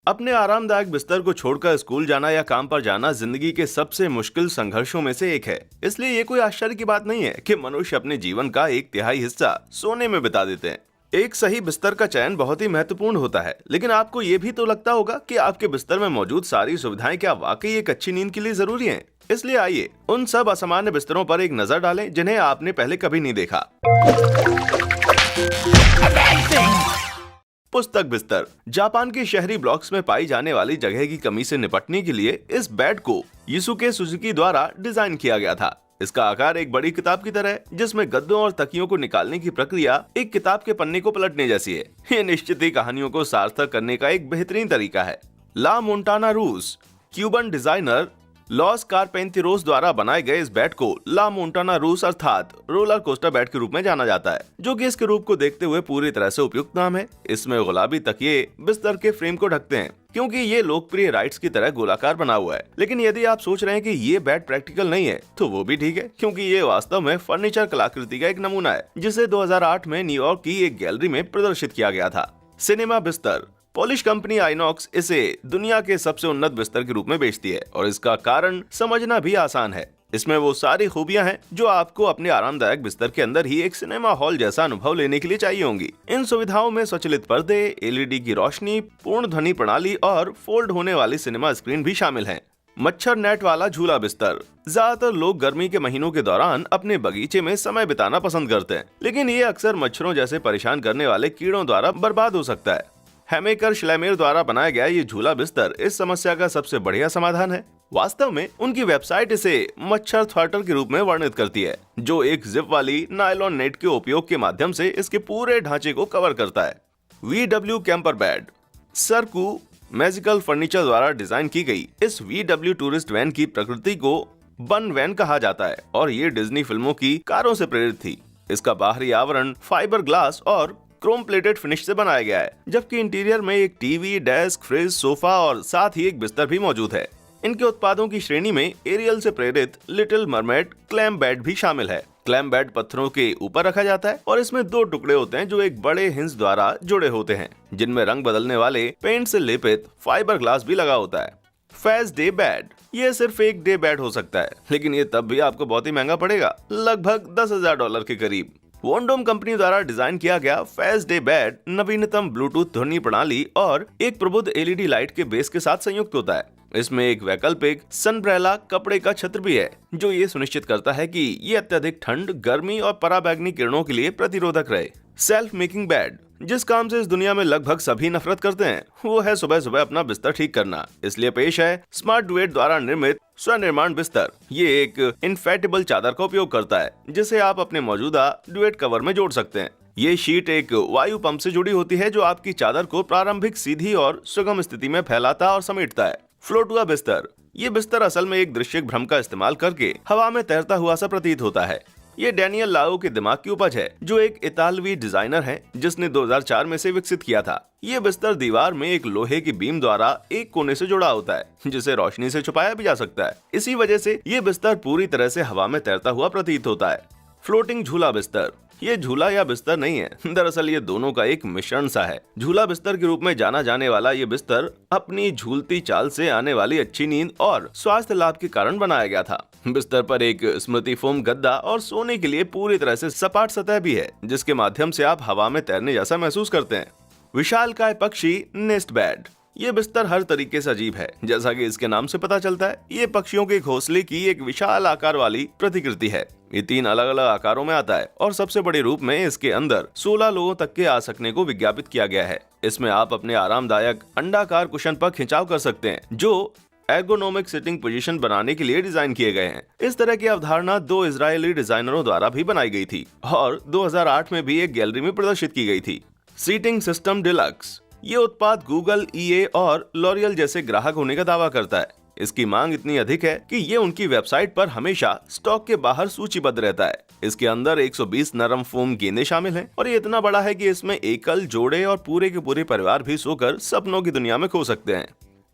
अपने आरामदायक बिस्तर को छोड़कर स्कूल जाना या काम पर जाना जिंदगी के सबसे मुश्किल संघर्षों में से एक है। इसलिए ये कोई आश्चर्य की बात नहीं है कि मनुष्य अपने जीवन का एक तिहाई हिस्सा सोने में बिता देते हैं। एक सही बिस्तर का चयन बहुत ही महत्वपूर्ण होता है, लेकिन आपको ये भी तो लगता होगा कि आपके बिस्तर में मौजूद सारी सुविधाएं क्या वाकई एक अच्छी नींद के लिए जरूरी हैं? इसलिए आइए उन सब असामान्य बिस्तरों पर एक नजर डालें जिन्हें आपने पहले कभी नहीं देखा। पुस्तक बिस्तर। जापान के शहरी ब्लॉक्स में पाई जाने वाली जगह की कमी से निपटने के लिए इस बेड को युसुके सुजुकी द्वारा डिजाइन किया गया था। इसका आकार एक बड़ी किताब की तरह है, जिसमें गद्दों और तकियों को निकालने की प्रक्रिया एक किताब के पन्ने को पलटने जैसी है। ये निश्चित ही कहानियों को सार्थक करने का एक बेहतरीन तरीका है। ला मोंटाना रूस। क्यूबन डिजाइनर लॉस कारपेंटिरोस द्वारा बनाए गए इस बेड को ला मोंटाना रूस अर्थात रोलर कोस्टर बेड के रूप में जाना जाता है, जो कि इसके रूप को देखते हुए पूरी तरह से उपयुक्त नाम है। इसमें गुलाबी तकिए बिस्तर के फ्रेम को ढकते हैं, क्योंकि ये लोकप्रिय राइट्स की तरह गोलाकार बना हुआ है। लेकिन यदि आप सोच रहे हैं कि ये बेड प्रैक्टिकल नहीं है, तो वो भी ठीक है, क्योंकि ये वास्तव में फर्नीचर कलाकृति का एक नमूना है, जिसे 2008 में न्यूयॉर्क की एक गैलरी में प्रदर्शित किया गया था। सिनेमा बिस्तर। पॉलिश कंपनी आइनॉक्स इसे दुनिया के सबसे उन्नत बिस्तर के रूप में बेचती है, और इसका कारण समझना भी आसान है। इसमें वो सारी खूबियां हैं जो आपको अपने आरामदायक बिस्तर के अंदर ही एक सिनेमा हॉल जैसा अनुभव लेने के लिए चाहिए होंगी। इन सुविधाओं में स्वचालित पर्दे, एलईडी की रोशनी, पूर्ण ध्वनि प्रणाली और फोल्ड होने वाली सिनेमा स्क्रीन भी शामिल हैं। मच्छर नेट वाला झूला बिस्तर। ज्यादातर लोग गर्मी के महीनों के दौरान अपने बगीचे में समय बिताना पसंद करते हैं, लेकिन ये अक्सर मच्छरों जैसे परेशान करने वाले कीड़ों द्वारा बर्बाद हो सकता है। हैमेकर श्लेमेर द्वारा बनाया गया ये झूला बिस्तर इस समस्या का सबसे बढ़िया समाधान है। वास्तव में उनकी वेबसाइट इसे मच्छर थ्वाटर के रूप में वर्णित करती है, जो एक जिप वाली नायलॉन नेट के उपयोग के माध्यम से इसके पूरे ढांचे को कवर करता है। VW camper bed. सरकू मैजिकल फर्नीचर द्वारा डिजाइन की गई इस VW टूरिस्ट वैन की प्रकृति को बन वैन कहा जाता है, और ये डिज्नी फिल्मों की कारों से प्रेरित थी। इसका बाहरी आवरण फाइबर ग्लास और क्रोम प्लेटेड फिनिश से बनाया गया है, जबकि इंटीरियर में एक टीवी, डेस्क, फ्रिज, सोफा और साथ ही एक बिस्तर भी मौजूद है। इनके उत्पादों की श्रेणी में एरियल से प्रेरित लिटिल मरमेड क्लैम बेड भी शामिल है। क्लैम बेड पत्थरों के ऊपर रखा जाता है, और इसमें 2 टुकड़े होते हैं जो एक बड़े हिंज द्वारा जुड़े होते हैं, जिनमें रंग बदलने वाले पेंट से लेपित फाइबर ग्लास भी लगा होता है। Phase day bed. ये सिर्फ एक डे बेड हो सकता है, लेकिन ये तब भी आपको बहुत ही महंगा पड़ेगा, लगभग $10,000 के करीब। वॉन्डोम कंपनी द्वारा डिजाइन किया गया फेज डे बेड नवीनतम ब्लूटूथ ध्वनि प्रणाली और एक प्रबुद्ध एलईडी लाइट के बेस के साथ संयुक्त होता है। इसमें एक वैकल्पिक सनब्रेला कपड़े का छत्र भी है, जो ये सुनिश्चित करता है कि ये अत्यधिक ठंड, गर्मी और पराबैंगनी किरणों के लिए प्रतिरोधक रहे। Self making bed. जिस काम से इस दुनिया में लगभग सभी नफरत करते हैं, वो है सुबह सुबह अपना बिस्तर ठीक करना। इसलिए पेश है स्मार्ट डुएट द्वारा निर्मित स्वनिर्माण बिस्तर। ये एक इनफैटेबल चादर का उपयोग करता है, जिसे आप अपने मौजूदा डुएट कवर में जोड़ सकते हैं। ये शीट एक वायु पंप से जुड़ी होती है, जो आपकी चादर को प्रारंभिक सीधी और सुगम स्थिति में फैलाता और समेटता है। फ्लोट हुआ बिस्तर। ये बिस्तर असल में एक दृश्यक भ्रम का इस्तेमाल करके हवा में तैरता हुआ सा प्रतीत होता है। ये डैनियल लाओ के दिमाग की उपज है, जो एक इतालवी डिजाइनर है, जिसने 2004 में से विकसित किया था। ये बिस्तर दीवार में एक लोहे की बीम द्वारा एक कोने से जुड़ा होता है, जिसे रोशनी से छुपाया भी जा सकता है। इसी वजह से ये बिस्तर पूरी तरह से हवा में तैरता हुआ प्रतीत होता है। फ्लोटिंग झूला बिस्तर। ये झूला या बिस्तर नहीं है, दरअसल ये दोनों का एक मिश्रण सा है। झूला बिस्तर के रूप में जाना जाने वाला ये बिस्तर अपनी झूलती चाल से आने वाली अच्छी नींद और स्वास्थ्य लाभ के कारण बनाया गया था। बिस्तर पर एक स्मृति फोम गद्दा और सोने के लिए पूरी तरह से सपाट सतह भी है, जिसके माध्यम से आप हवा में तैरने जैसा महसूस करते हैं। विशालकाय पक्षी नेस्ट बेड। ये बिस्तर हर तरीके से अजीब है। जैसा कि इसके नाम से पता चलता है, ये पक्षियों के घोंसले की एक विशाल आकार वाली प्रतिकृति है। ये 3 अलग अलग आकारों में आता है, और सबसे बड़े रूप में इसके अंदर 16 लोगों तक के आ सकने को विज्ञापित किया गया है। इसमें आप अपने आरामदायक अंडाकार कुशन पर खिंचाव कर सकते हैं, जो एर्गोनोमिक सिटिंग पोजीशन बनाने के लिए डिजाइन किए गए हैं। इस तरह की अवधारणा 2 इजरायली डिजाइनरों द्वारा भी बनाई गई थी, और 2008 में भी एक गैलरी में प्रदर्शित की गई थी। Seating system deluxe. ये उत्पाद गूगल, EA और लॉरियल जैसे ग्राहक होने का दावा करता है। इसकी मांग इतनी अधिक है कि ये उनकी वेबसाइट पर हमेशा स्टॉक के बाहर सूचीबद्ध रहता है। इसके अंदर 120 नरम फोम गेंदें शामिल हैं, और ये इतना बड़ा है कि इसमें एकल, जोड़े और पूरे के पूरे परिवार भी सोकर सपनों की दुनिया में खो सकते हैं।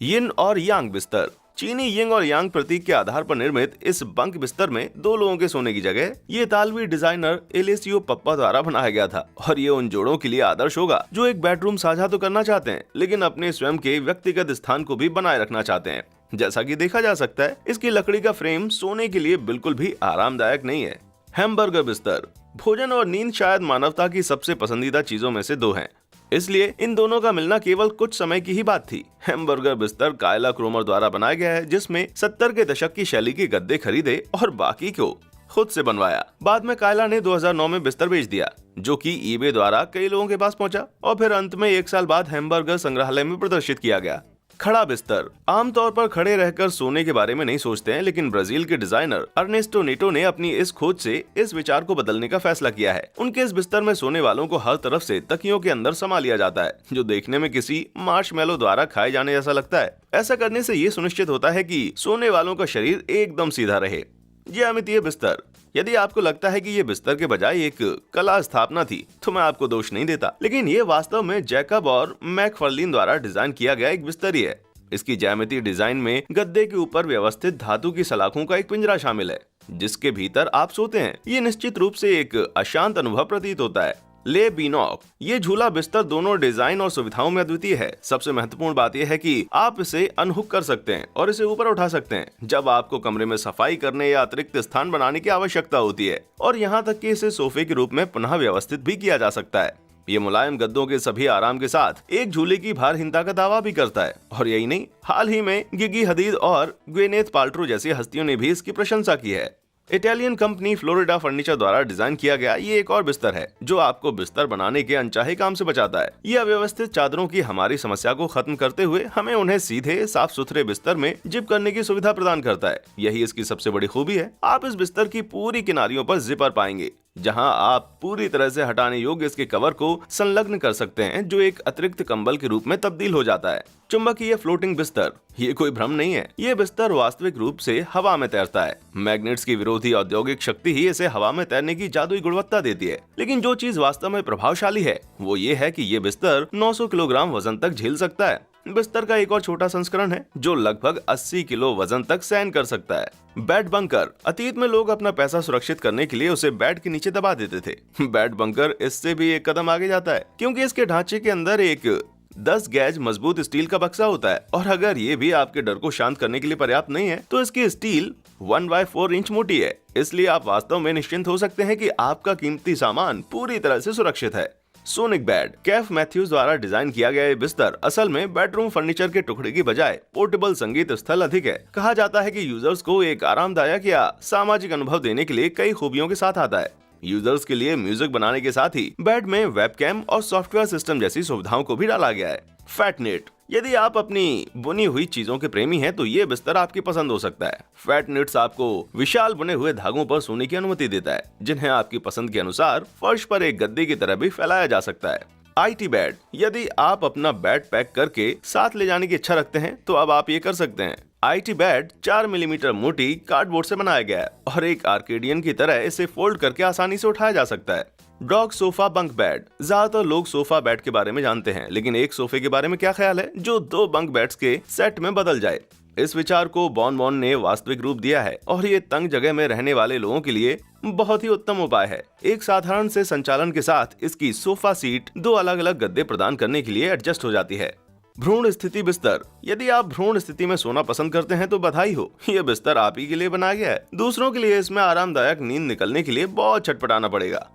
यिन और यांग बिस्तर। चीनी यिंग और यांग प्रतीक के आधार पर निर्मित इस बंक बिस्तर में 2 लोगों के सोने की जगह ये इतालवी डिजाइनर एलेसियो पप्पा द्वारा बनाया गया था और ये उन जोड़ों के लिए आदर्श होगा जो एक बेडरूम साझा तो करना चाहते हैं लेकिन अपने स्वयं के व्यक्तिगत स्थान को भी बनाए रखना चाहते हैं। जैसा कि देखा जा सकता है, इसकी लकड़ी का फ्रेम सोने के लिए बिल्कुल भी आरामदायक नहीं है। हैमबर्गर बिस्तर। भोजन और नींद शायद मानवता की सबसे पसंदीदा चीजों में से 2 हैं, इसलिए इन दोनों का मिलना केवल कुछ समय की ही बात थी। हैमबर्गर बिस्तर कायला क्रोमर द्वारा बनाया गया है, जिसमें 70 के दशक की शैली के गद्दे खरीदे और बाकी को खुद से बनवाया। बाद में कायला ने 2009 में बिस्तर बेच दिया, जो कि ईबे द्वारा कई लोगों के पास पहुंचा और फिर अंत में 1 साल बाद हैमबर्गर संग्रहालय में प्रदर्शित किया गया। खड़ा बिस्तर। आमतौर पर खड़े रहकर सोने के बारे में नहीं सोचते हैं, लेकिन ब्राजील के डिजाइनर अर्नेस्टो नेटो ने अपनी इस खोज से इस विचार को बदलने का फैसला किया है। उनके इस बिस्तर में सोने वालों को हर तरफ से तकियों के अंदर समा लिया जाता है, जो देखने में किसी मार्शमैलो द्वारा खाए जाने जैसा लगता है। ऐसा करने से ये सुनिश्चित होता है कि सोने वालों का शरीर एकदम सीधा रहे। ज्यामितीय बिस्तर। यदि आपको लगता है कि ये बिस्तर के बजाय एक कला स्थापना थी, तो मैं आपको दोष नहीं देता, लेकिन ये वास्तव में जैकब और मैकफर्लिन द्वारा डिजाइन किया गया एक बिस्तर ही है। इसकी ज्यामितीय डिजाइन में गद्दे के ऊपर व्यवस्थित धातु की सलाखों का एक पिंजरा शामिल है, जिसके भीतर आप सोते हैं। ये निश्चित रूप से एक अशांत अनुभव प्रतीत होता है। ले बीनॉक। ये झूला बिस्तर दोनों डिजाइन और सुविधाओं में अद्वितीय है। सबसे महत्वपूर्ण बात यह है कि आप इसे अनहुक कर सकते हैं और इसे ऊपर उठा सकते हैं जब आपको कमरे में सफाई करने या अतिरिक्त स्थान बनाने की आवश्यकता होती है, और यहाँ तक कि इसे सोफे के रूप में पुनः व्यवस्थित भी किया जा सकता है। ये मुलायम गद्दों के सभी आराम के साथ एक झूले की भारहीनता का दावा भी करता है। और यही नहीं, हाल ही में गिगी हदीद और ग्वेनेथ पाल्ट्रो जैसी हस्तियों ने भी इसकी प्रशंसा की है। इटालियन कंपनी फ्लोरिडा फर्नीचर द्वारा डिजाइन किया गया ये एक और बिस्तर है, जो आपको बिस्तर बनाने के अनचाहे काम से बचाता है। ये अव्यवस्थित चादरों की हमारी समस्या को खत्म करते हुए हमें उन्हें सीधे साफ सुथरे बिस्तर में जिप करने की सुविधा प्रदान करता है। यही इसकी सबसे बड़ी खूबी है। आप इस बिस्तर की पूरी किनारियों पर जिपर पाएंगे, जहां आप पूरी तरह से हटाने योग्य इसके कवर को संलग्न कर सकते हैं, जो एक अतिरिक्त कंबल के रूप में तब्दील हो जाता है। चुंबकीय फ्लोटिंग बिस्तर। ये कोई भ्रम नहीं है, ये बिस्तर वास्तविक रूप से हवा में तैरता है। मैग्नेट्स की विरोधी औद्योगिक शक्ति ही इसे हवा में तैरने की जादुई गुणवत्ता देती है, लेकिन जो चीज वास्तव में प्रभावशाली है वो ये है कि ये बिस्तर 900 किलोग्राम वजन तक झेल सकता है। बिस्तर का एक और छोटा संस्करण है जो लगभग 80 किलो वजन तक सहन कर सकता है। Bed bunker. अतीत में लोग अपना पैसा सुरक्षित करने के लिए उसे बेड के नीचे दबा देते थे। बेड बंकर इससे भी एक कदम आगे जाता है, क्योंकि इसके ढांचे के अंदर एक 10 गैज मजबूत स्टील का बक्सा होता है, और अगर ये भी आपके डर को शांत करने के लिए पर्याप्त नहीं है, तो इसकी स्टील 1/4 इंच मोटी है। इसलिए आप वास्तव में निश्चिंत हो सकते हैं कि आपका कीमती सामान पूरी तरह से सुरक्षित है। Sonic bed. कैफ मैथ्यूज द्वारा डिजाइन किया गया ये बिस्तर असल में बेडरूम फर्नीचर के टुकड़े की बजाय पोर्टेबल संगीत स्थल अधिक है। कहा जाता है कि यूजर्स को एक आरामदायक या सामाजिक अनुभव देने के लिए कई खूबियों के साथ आता है। यूजर्स के लिए म्यूजिक बनाने के साथ ही बेड में वेबकैम और सॉफ्टवेयर सिस्टम जैसी सुविधाओं को भी डाला गया है। फैटनेट। यदि आप अपनी बुनी हुई चीजों के प्रेमी हैं, तो ये बिस्तर आपकी पसंद हो सकता है। फैटनेट्स आपको विशाल बुने हुए धागों पर सोने की अनुमति देता है, जिन्हें आपकी पसंद के अनुसार फर्श पर एक गद्दे की तरह भी फैलाया जा सकता है। IT bed. यदि आप अपना बेड पैक करके साथ ले जाने की इच्छा रखते हैं, तो अब आप ये कर सकते हैं। IT बेड 4 मिलीमीटर मोटी कार्डबोर्ड से बनाया गया है और एक आर्केडियन की तरह इसे फोल्ड करके आसानी से उठाया जा सकता है। Dog sofa bunk bed. ज्यादातर लोग सोफा बेड के बारे में जानते हैं, लेकिन एक सोफे के बारे में क्या ख्याल है जो 2 बंक बेड्स के सेट में बदल जाए। इस विचार को बॉन ने वास्तविक रूप दिया है और ये तंग जगह में रहने वाले लोगों के लिए बहुत ही उत्तम उपाय है। एक साधारण से संचालन के साथ इसकी सोफा सीट 2 अलग अलग गद्दे प्रदान करने के लिए एडजस्ट हो जाती है। भ्रूण स्थिति बिस्तर। यदि आप भ्रूण स्थिति में सोना पसंद करते हैं तो बधाई हो, यह बिस्तर आप ही के लिए बनाया गया है। दूसरों के लिए इसमें आरामदायक नींद निकलने के लिए बहुत छटपटाना पड़ेगा।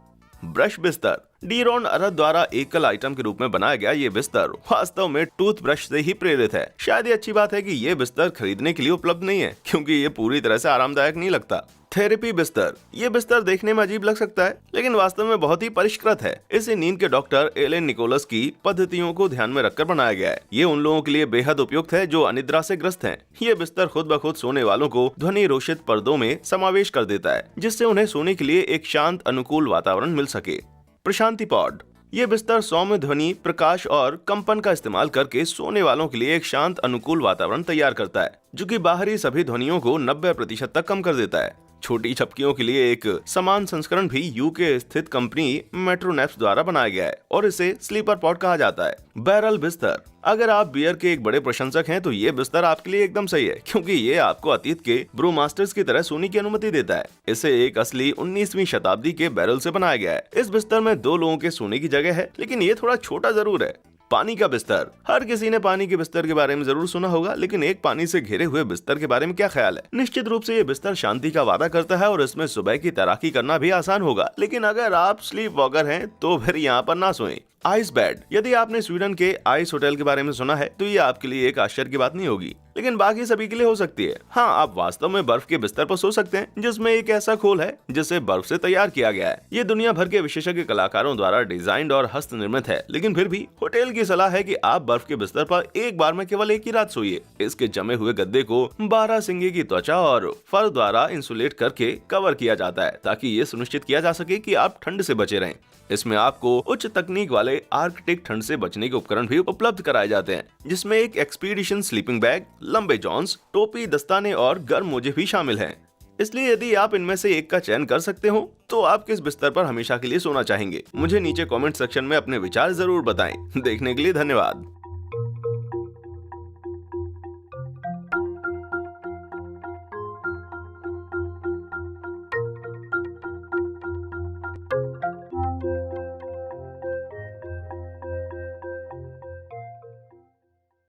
ब्रश बिस्तर। डीरोन अरद द्वारा एकल आइटम के रूप में बनाया गया ये बिस्तर वास्तव में टूथब्रश से ही प्रेरित है। शायद ये अच्छी बात है कि ये बिस्तर खरीदने के लिए उपलब्ध नहीं है, क्योंकि ये पूरी तरह से आरामदायक नहीं लगता। थेरेपी बिस्तर। ये बिस्तर देखने में अजीब लग सकता है, लेकिन वास्तव में बहुत ही परिष्कृत है। इसे नींद के डॉक्टर एलेन निकोलस की पद्धतियों को ध्यान में रखकर बनाया गया है। ये उन लोगों के लिए बेहद उपयुक्त है जो अनिद्रा से ग्रस्त हैं। ये बिस्तर खुद ब खुद सोने वालों को ध्वनि रोशित पर्दों में समावेश कर देता है, जिससे उन्हें सोने के लिए एक शांत अनुकूल वातावरण मिल सके। प्रशांति पॉड। ये बिस्तर सौम्य ध्वनि, प्रकाश और कंपन का इस्तेमाल करके सोने वालों के लिए एक शांत अनुकूल वातावरण तैयार करता है, जो कि बाहरी सभी ध्वनियों को 90% तक कम कर देता है। छोटी झपकियों के लिए एक समान संस्करण भी यूके स्थित कंपनी मेट्रोनेप्स द्वारा बनाया गया है और इसे स्लीपर पॉड कहा जाता है। बैरल बिस्तर। अगर आप बियर के एक बड़े प्रशंसक हैं तो ये बिस्तर आपके लिए एकदम सही है, क्योंकि ये आपको अतीत के ब्रू मास्टर्स की तरह सोने की अनुमति देता है। इसे एक असली 19वीं शताब्दी के बैरल से बनाया गया है। इस बिस्तर में 2 लोगों के सोने की जगह है, लेकिन ये थोड़ा छोटा जरूर है। पानी का बिस्तर। हर किसी ने पानी के बिस्तर के बारे में जरूर सुना होगा, लेकिन एक पानी से घिरे हुए बिस्तर के बारे में क्या ख्याल है? निश्चित रूप से ये बिस्तर शांति का वादा करता है और इसमें सुबह की तैराकी करना भी आसान होगा। लेकिन अगर आप स्लीप वॉकर हैं तो फिर यहाँ पर ना सोएं। Ice bed. यदि आपने स्वीडन के आइस होटल के बारे में सुना है तो ये आपके लिए एक आश्चर्य की बात नहीं होगी, लेकिन बाकी सभी के लिए हो सकती है। हाँ, आप वास्तव में बर्फ के बिस्तर पर सो सकते हैं जिसमें एक ऐसा खोल है जिसे बर्फ से तैयार किया गया है। ये दुनिया भर के विशेषज्ञ कलाकारों द्वारा डिजाइन और हस्त निर्मित है, लेकिन फिर भी होटल की सलाह है कि आप बर्फ के बिस्तर पर एक बार में केवल एक ही रात सोइए। इसके जमे हुए गद्दे को 12 सिंगे की त्वचा और फर द्वारा इंसुलेट करके कवर किया जाता है ताकि ये सुनिश्चित किया जा सके कि आप ठंड से बचे रहें। इसमें आपको उच्च तकनीक वाले आर्कटिक ठंड से बचने के उपकरण भी उपलब्ध कराए जाते हैं, जिसमें एक एक्सपीडिशन स्लीपिंग बैग, लंबे जॉन्स, टोपी, दस्ताने और गर्म मोजे भी शामिल हैं। इसलिए यदि आप इनमें से एक का चयन कर सकते हो तो आप किस बिस्तर पर हमेशा के लिए सोना चाहेंगे? मुझे नीचे कमेंट सेक्शन में अपने विचार जरूर बताएं। देखने के लिए धन्यवाद।